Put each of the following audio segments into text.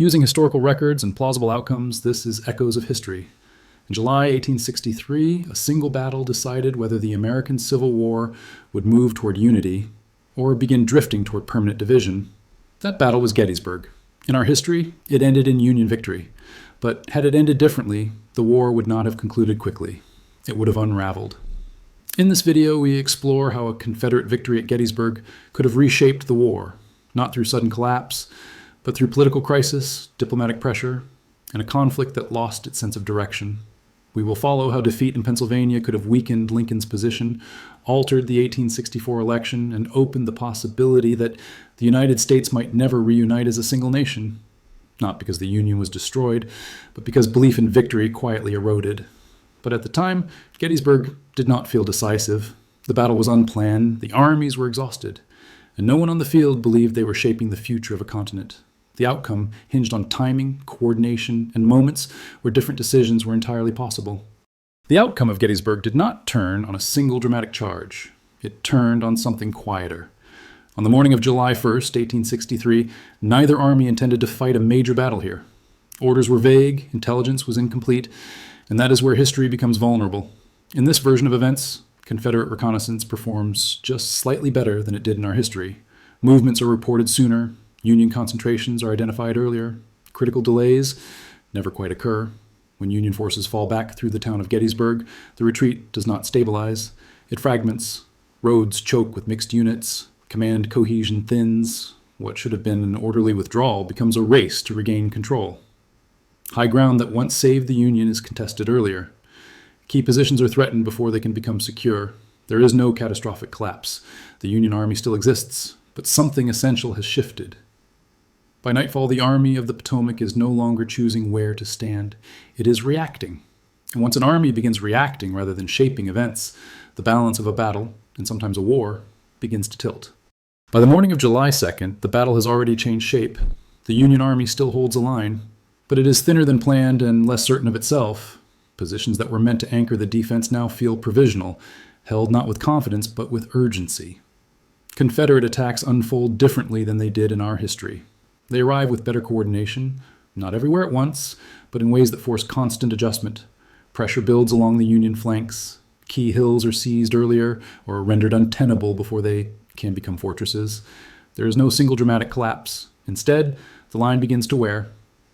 Using historical records and plausible outcomes, this is Echoes of History. In July 1863, a single battle decided whether the American Civil War would move toward unity or begin drifting toward permanent division. That battle was Gettysburg. In our history, it ended in Union victory. But had it ended differently, the war would not have concluded quickly. It would have unraveled. In this video, we explore how a Confederate victory at Gettysburg could have reshaped the war, not through sudden collapse, but through political crisis, diplomatic pressure, and a conflict that lost its sense of direction. We will follow how defeat in Pennsylvania could have weakened Lincoln's position, altered the 1864 election, and opened the possibility that the United States might never reunite as a single nation. Not because the Union was destroyed, but because belief in victory quietly eroded. But at the time, Gettysburg did not feel decisive. The battle was unplanned, the armies were exhausted, and no one on the field believed they were shaping the future of a continent. The outcome hinged on timing, coordination, and moments where different decisions were entirely possible. The outcome of Gettysburg did not turn on a single dramatic charge. It turned on something quieter. On the morning of July 1st, 1863, neither army intended to fight a major battle here. Orders were vague, intelligence was incomplete, and that is where history becomes vulnerable. In this version of events, Confederate reconnaissance performs just slightly better than it did in our history. Movements are reported sooner, Union concentrations are identified earlier, critical delays never quite occur. When Union forces fall back through the town of Gettysburg, the retreat does not stabilize. It fragments. Roads choke with mixed units. Command cohesion thins. What should have been an orderly withdrawal becomes a race to regain control. High ground that once saved the Union is contested earlier. Key positions are threatened before they can become secure. There is no catastrophic collapse. The Union Army still exists, but something essential has shifted. By nightfall, the Army of the Potomac is no longer choosing where to stand. It is reacting. And once an army begins reacting rather than shaping events, the balance of a battle, and sometimes a war, begins to tilt. By the morning of July 2nd, the battle has already changed shape. The Union Army still holds a line, but it is thinner than planned and less certain of itself. Positions that were meant to anchor the defense now feel provisional, held not with confidence but with urgency. Confederate attacks unfold differently than they did in our history. They arrive with better coordination, not everywhere at once, but in ways that force constant adjustment. Pressure builds along the Union flanks. Key hills are seized earlier or rendered untenable before they can become fortresses. There is no single dramatic collapse. Instead, the line begins to wear.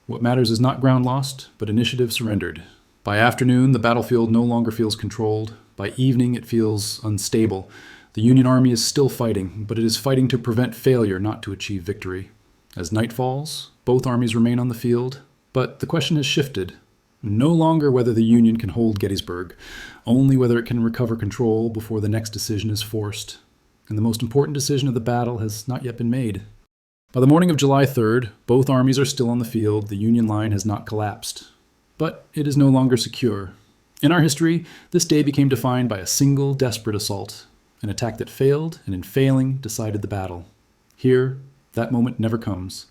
What matters is not ground lost, but initiative surrendered. By afternoon, the battlefield no longer feels controlled. By evening, it feels unstable. The Union Army is still fighting, but it is fighting to prevent failure, not to achieve victory. As night falls, both armies remain on the field, but the question has shifted. No longer whether the Union can hold Gettysburg, only whether it can recover control before the next decision is forced. And the most important decision of the battle has not yet been made. By the morning of July 3rd, both armies are still on the field. The Union line has not collapsed. But it is no longer secure. In our history, this day became defined by a single desperate assault, an attack that failed, and in failing, decided the battle. Here, that moment never comes.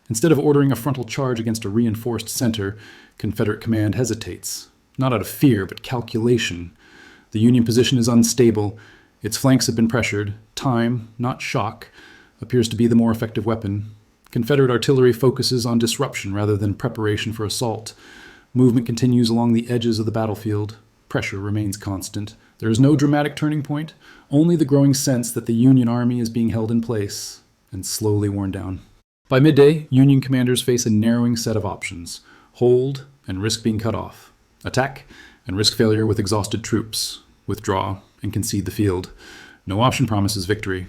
Instead of ordering a frontal charge against a reinforced center, Confederate command hesitates, not out of fear, but calculation. The Union position is unstable. Its flanks have been pressured. Time, not shock, appears to be the more effective weapon. Confederate artillery focuses on disruption rather than preparation for assault. Movement continues along the edges of the battlefield. Pressure remains constant. There is no dramatic turning point, only the growing sense that the Union Army is being held in place and slowly worn down. By midday, Union commanders face a narrowing set of options: hold and risk being cut off, attack and risk failure with exhausted troops, withdraw and concede the field. No option promises victory.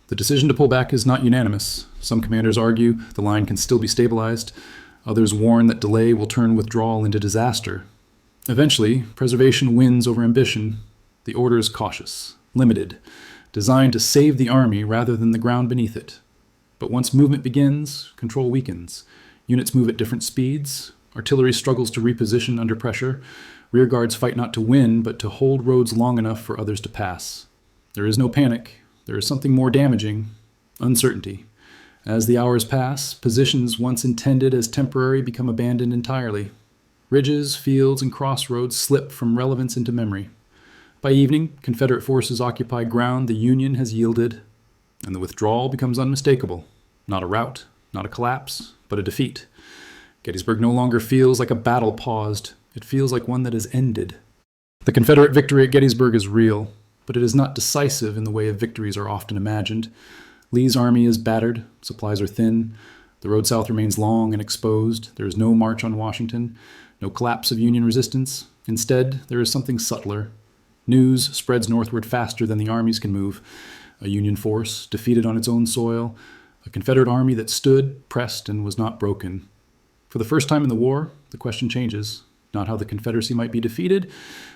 The decision to pull back is not unanimous. Some commanders argue the line can still be stabilized. Others warn that delay will turn withdrawal into disaster. Eventually, preservation wins over ambition. The order is cautious, limited, designed to save the army rather than the ground beneath it. But once movement begins, control weakens. Units move at different speeds. Artillery struggles to reposition under pressure. Rear guards fight not to win, but to hold roads long enough for others to pass. There is no panic. There is something more damaging: uncertainty. As the hours pass, positions once intended as temporary become abandoned entirely. Ridges, fields, and crossroads slip from relevance into memory. By evening, Confederate forces occupy ground the Union has yielded, and the withdrawal becomes unmistakable. Not a rout, not a collapse, but a defeat. Gettysburg no longer feels like a battle paused. It feels like one that has ended. The Confederate victory at Gettysburg is real, but it is not decisive in the way of victories are often imagined. Lee's army is battered, supplies are thin, the road south remains long and exposed, there is no march on Washington, no collapse of Union resistance. Instead, there is something subtler. News spreads northward faster than the armies can move. A Union force, defeated on its own soil, a Confederate army that stood, pressed, and was not broken. For the first time in the war, the question changes, not how the Confederacy might be defeated,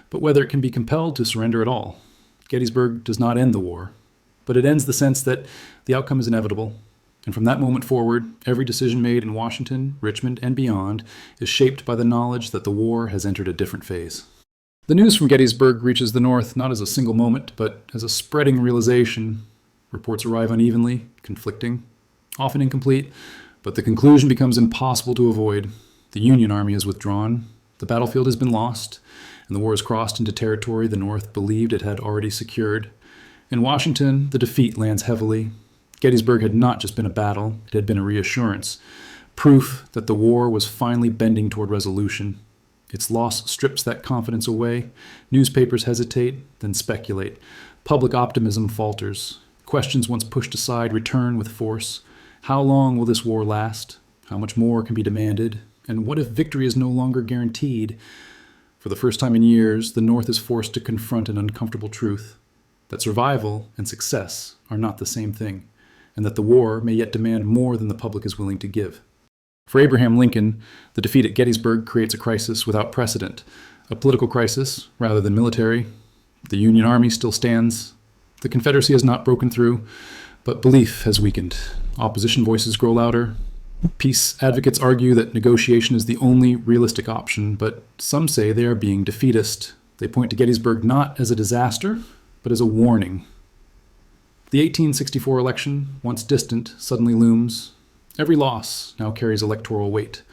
but whether it can be compelled to surrender at all. Gettysburg does not end the war, but it ends the sense that the outcome is inevitable. And from that moment forward, every decision made in Washington, Richmond, and beyond is shaped by the knowledge that the war has entered a different phase. The news from Gettysburg reaches the North not as a single moment, but as a spreading realization. Reports arrive unevenly, conflicting, often incomplete, but the conclusion becomes impossible to avoid. The Union Army has withdrawn, the battlefield has been lost, and the war has crossed into territory the North believed it had already secured. In Washington, the defeat lands heavily. Gettysburg had not just been a battle, it had been a reassurance, proof that the war was finally bending toward resolution. Its loss strips that confidence away. Newspapers hesitate, then speculate. Public optimism falters. Questions once pushed aside return with force. How long will this war last? How much more can be demanded? And what if victory is no longer guaranteed? For the first time in years, the North is forced to confront an uncomfortable truth, that survival and success are not the same thing, and that the war may yet demand more than the public is willing to give. For Abraham Lincoln, the defeat at Gettysburg creates a crisis without precedent, a political crisis rather than military. The Union Army still stands. The Confederacy has not broken through, but belief has weakened. Opposition voices grow louder. Peace advocates argue that negotiation is the only realistic option, but some say they are being defeatist. They point to Gettysburg not as a disaster, but as a warning. The 1864 election, once distant, suddenly looms. Every loss now carries electoral weight.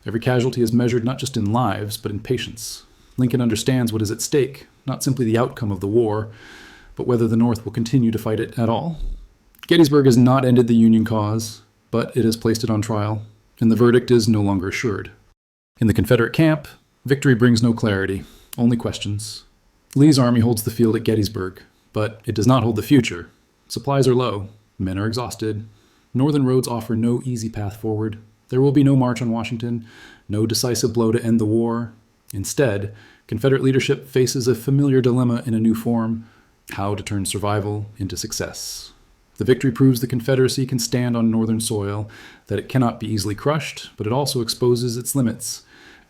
Every casualty is measured not just in lives, but in patience. Lincoln understands what is at stake, not simply the outcome of the war, but whether the North will continue to fight it at all. Gettysburg has not ended the Union cause, but it has placed it on trial, and the verdict is no longer assured. In the Confederate camp, victory brings no clarity, only questions. Lee's army holds the field at Gettysburg, but it does not hold the future. Supplies are low, men are exhausted. Northern roads offer no easy path forward. There will be no march on Washington, no decisive blow to end the war. Instead, Confederate leadership faces a familiar dilemma in a new form: how to turn survival into success. The victory proves the Confederacy can stand on Northern soil, that it cannot be easily crushed, but it also exposes its limits.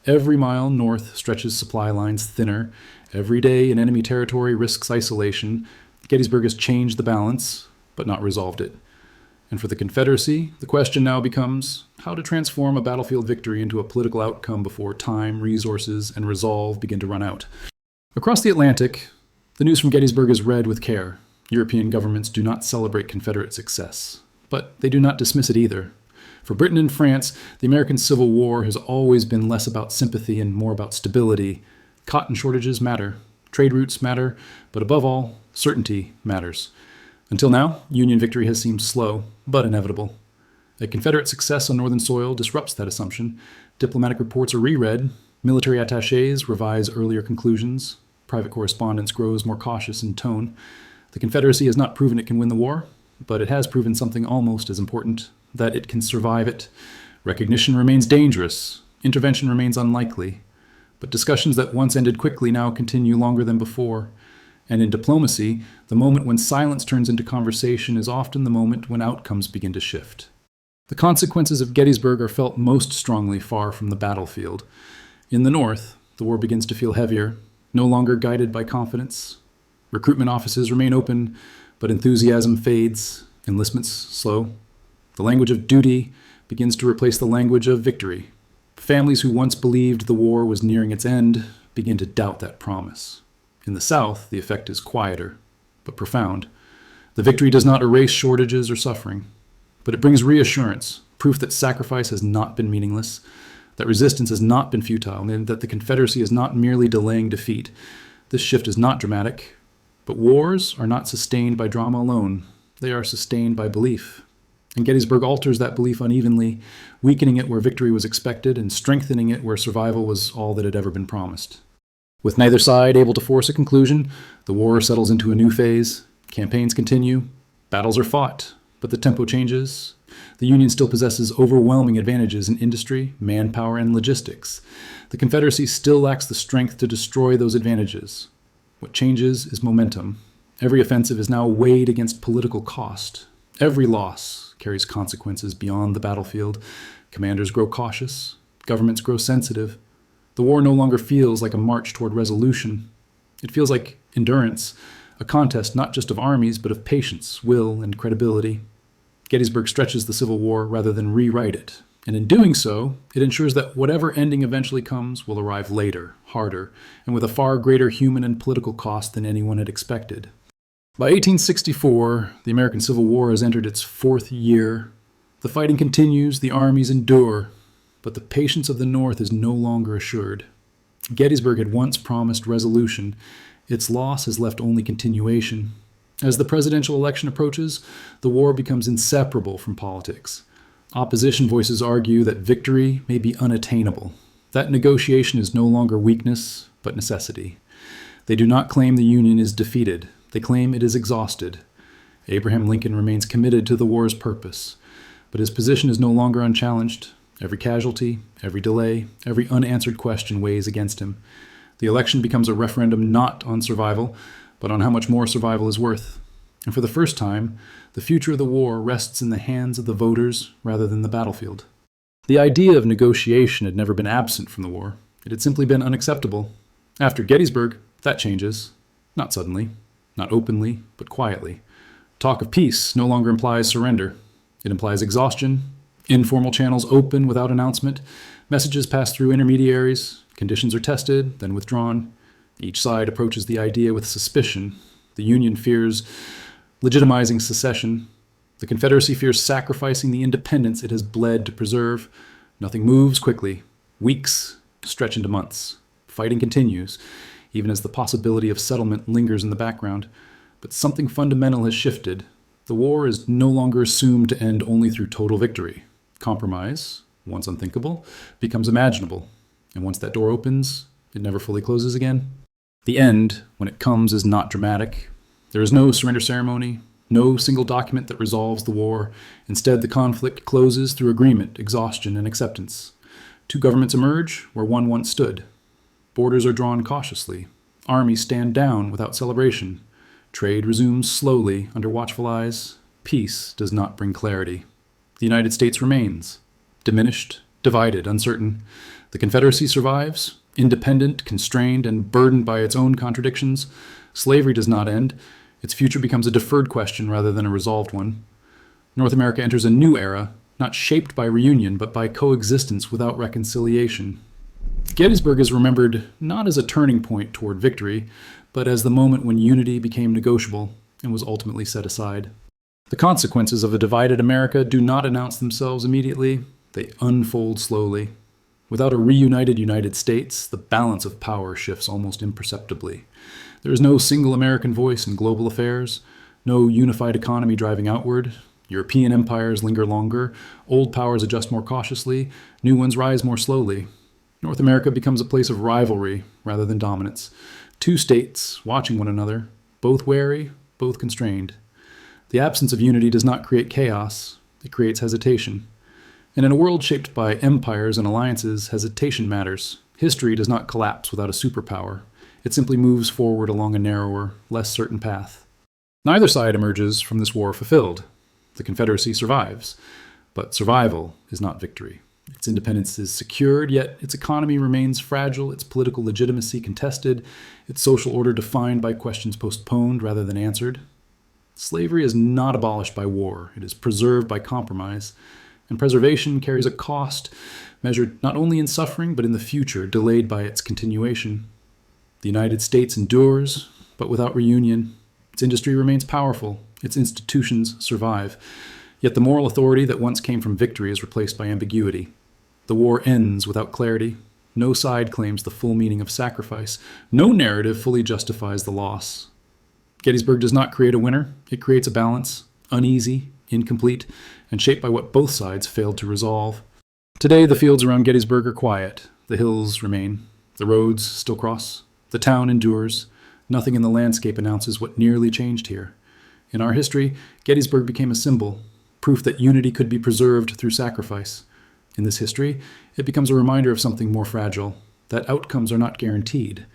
Every mile north stretches supply lines thinner. Every day in enemy territory risks isolation. Gettysburg has changed the balance, but not resolved it. And for the Confederacy, the question now becomes how to transform a battlefield victory into a political outcome before time, resources, and resolve begin to run out. Across the Atlantic, the news from Gettysburg is read with care. European governments do not celebrate Confederate success, but they do not dismiss it either. For Britain and France, the American Civil War has always been less about sympathy and more about stability. Cotton shortages matter, trade routes matter, but above all, certainty matters. Until now, Union victory has seemed slow, but inevitable. A Confederate success on Northern soil disrupts that assumption. Diplomatic reports are reread, military attachés revise earlier conclusions, private correspondence grows more cautious in tone. The Confederacy has not proven it can win the war, but it has proven something almost as important, that it can survive it. Recognition remains dangerous, intervention remains unlikely, but discussions that once ended quickly now continue longer than before. And in diplomacy, the moment when silence turns into conversation is often the moment when outcomes begin to shift. The consequences of Gettysburg are felt most strongly far from the battlefield. In the North, the war begins to feel heavier, no longer guided by confidence. Recruitment offices remain open, but enthusiasm fades, enlistments slow. The language of duty begins to replace the language of victory. Families who once believed the war was nearing its end begin to doubt that promise. In the South, the effect is quieter, but profound. The victory does not erase shortages or suffering, but it brings reassurance, proof that sacrifice has not been meaningless, that resistance has not been futile, and that the Confederacy is not merely delaying defeat. This shift is not dramatic, but wars are not sustained by drama alone. They are sustained by belief. And Gettysburg alters that belief unevenly, weakening it where victory was expected and strengthening it where survival was all that had ever been promised. With neither side able to force a conclusion, the war settles into a new phase. Campaigns continue, battles are fought, but the tempo changes. The Union still possesses overwhelming advantages in industry, manpower, and logistics. The Confederacy still lacks the strength to destroy those advantages. What changes is momentum. Every offensive is now weighed against political cost. Every loss carries consequences beyond the battlefield. Commanders grow cautious. Governments grow sensitive. The war no longer feels like a march toward resolution. It feels like endurance, a contest not just of armies, but of patience, will, and credibility. Gettysburg stretches the Civil War rather than rewrite it. And in doing so, it ensures that whatever ending eventually comes will arrive later, harder, and with a far greater human and political cost than anyone had expected. By 1864, the American Civil War has entered its fourth year. The fighting continues, the armies endure, but the patience of the North is no longer assured. Gettysburg had once promised resolution. Its loss has left only continuation. As the presidential election approaches, the war becomes inseparable from politics. Opposition voices argue that victory may be unattainable, that negotiation is no longer weakness, but necessity. They do not claim the Union is defeated. They claim it is exhausted. Abraham Lincoln remains committed to the war's purpose, but his position is no longer unchallenged. Every casualty, every delay, every unanswered question weighs against him. The election becomes a referendum not on survival, but on how much more survival is worth. And for the first time, the future of the war rests in the hands of the voters rather than the battlefield. The idea of negotiation had never been absent from the war. It had simply been unacceptable. After Gettysburg, that changes. Not suddenly, not openly, but quietly. Talk of peace no longer implies surrender. It implies exhaustion. Informal channels open without announcement. Messages pass through intermediaries. Conditions are tested, then withdrawn. Each side approaches the idea with suspicion. The Union fears legitimizing secession. The Confederacy fears sacrificing the independence it has bled to preserve. Nothing moves quickly. Weeks stretch into months. Fighting continues, even as the possibility of settlement lingers in the background. But something fundamental has shifted. The war is no longer assumed to end only through total victory. Compromise, once unthinkable, becomes imaginable. And once that door opens, it never fully closes again. The end, when it comes, is not dramatic. There is no surrender ceremony, no single document that resolves the war. Instead, the conflict closes through agreement, exhaustion, and acceptance. Two governments emerge where one once stood. Borders are drawn cautiously. Armies stand down without celebration. Trade resumes slowly under watchful eyes. Peace does not bring clarity. The United States remains, diminished, divided, uncertain. The Confederacy survives, independent, constrained, and burdened by its own contradictions. Slavery does not end. Its future becomes a deferred question rather than a resolved one. North America enters a new era, not shaped by reunion, but by coexistence without reconciliation. Gettysburg is remembered not as a turning point toward victory, but as the moment when unity became negotiable and was ultimately set aside. The consequences of a divided America do not announce themselves immediately. They unfold slowly. Without a reunited United States, the balance of power shifts almost imperceptibly. There is no single American voice in global affairs, no unified economy driving outward. European empires linger longer, old powers adjust more cautiously, new ones rise more slowly. North America becomes a place of rivalry rather than dominance. Two states watching one another, both wary, both constrained. The absence of unity does not create chaos, it creates hesitation. And in a world shaped by empires and alliances, hesitation matters. History does not collapse without a superpower. It simply moves forward along a narrower, less certain path. Neither side emerges from this war fulfilled. The Confederacy survives, but survival is not victory. Its independence is secured, yet its economy remains fragile, its political legitimacy contested, its social order defined by questions postponed rather than answered. Slavery is not abolished by war. It is preserved by compromise. And preservation carries a cost, measured not only in suffering, but in the future, delayed by its continuation. The United States endures, but without reunion. Its industry remains powerful. Its institutions survive. Yet the moral authority that once came from victory is replaced by ambiguity. The war ends without clarity. No side claims the full meaning of sacrifice. No narrative fully justifies the loss. Gettysburg does not create a winner. It creates a balance, uneasy, incomplete, and shaped by what both sides failed to resolve. Today, the fields around Gettysburg are quiet. The hills remain. The roads still cross. The town endures. Nothing in the landscape announces what nearly changed here. In our history, Gettysburg became a symbol, proof that unity could be preserved through sacrifice. In this history, it becomes a reminder of something more fragile, that outcomes are not guaranteed,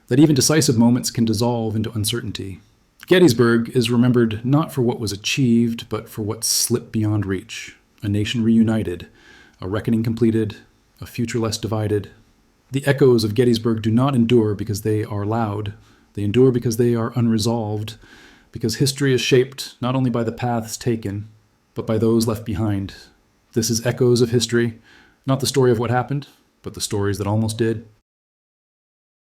that even decisive moments can dissolve into uncertainty. Gettysburg is remembered not for what was achieved, but for what slipped beyond reach. A nation reunited, a reckoning completed, a future less divided. The echoes of Gettysburg do not endure because they are loud. They endure because they are unresolved, because history is shaped not only by the paths taken, but by those left behind. This is Echoes of History, not the story of what happened, but the stories that almost did.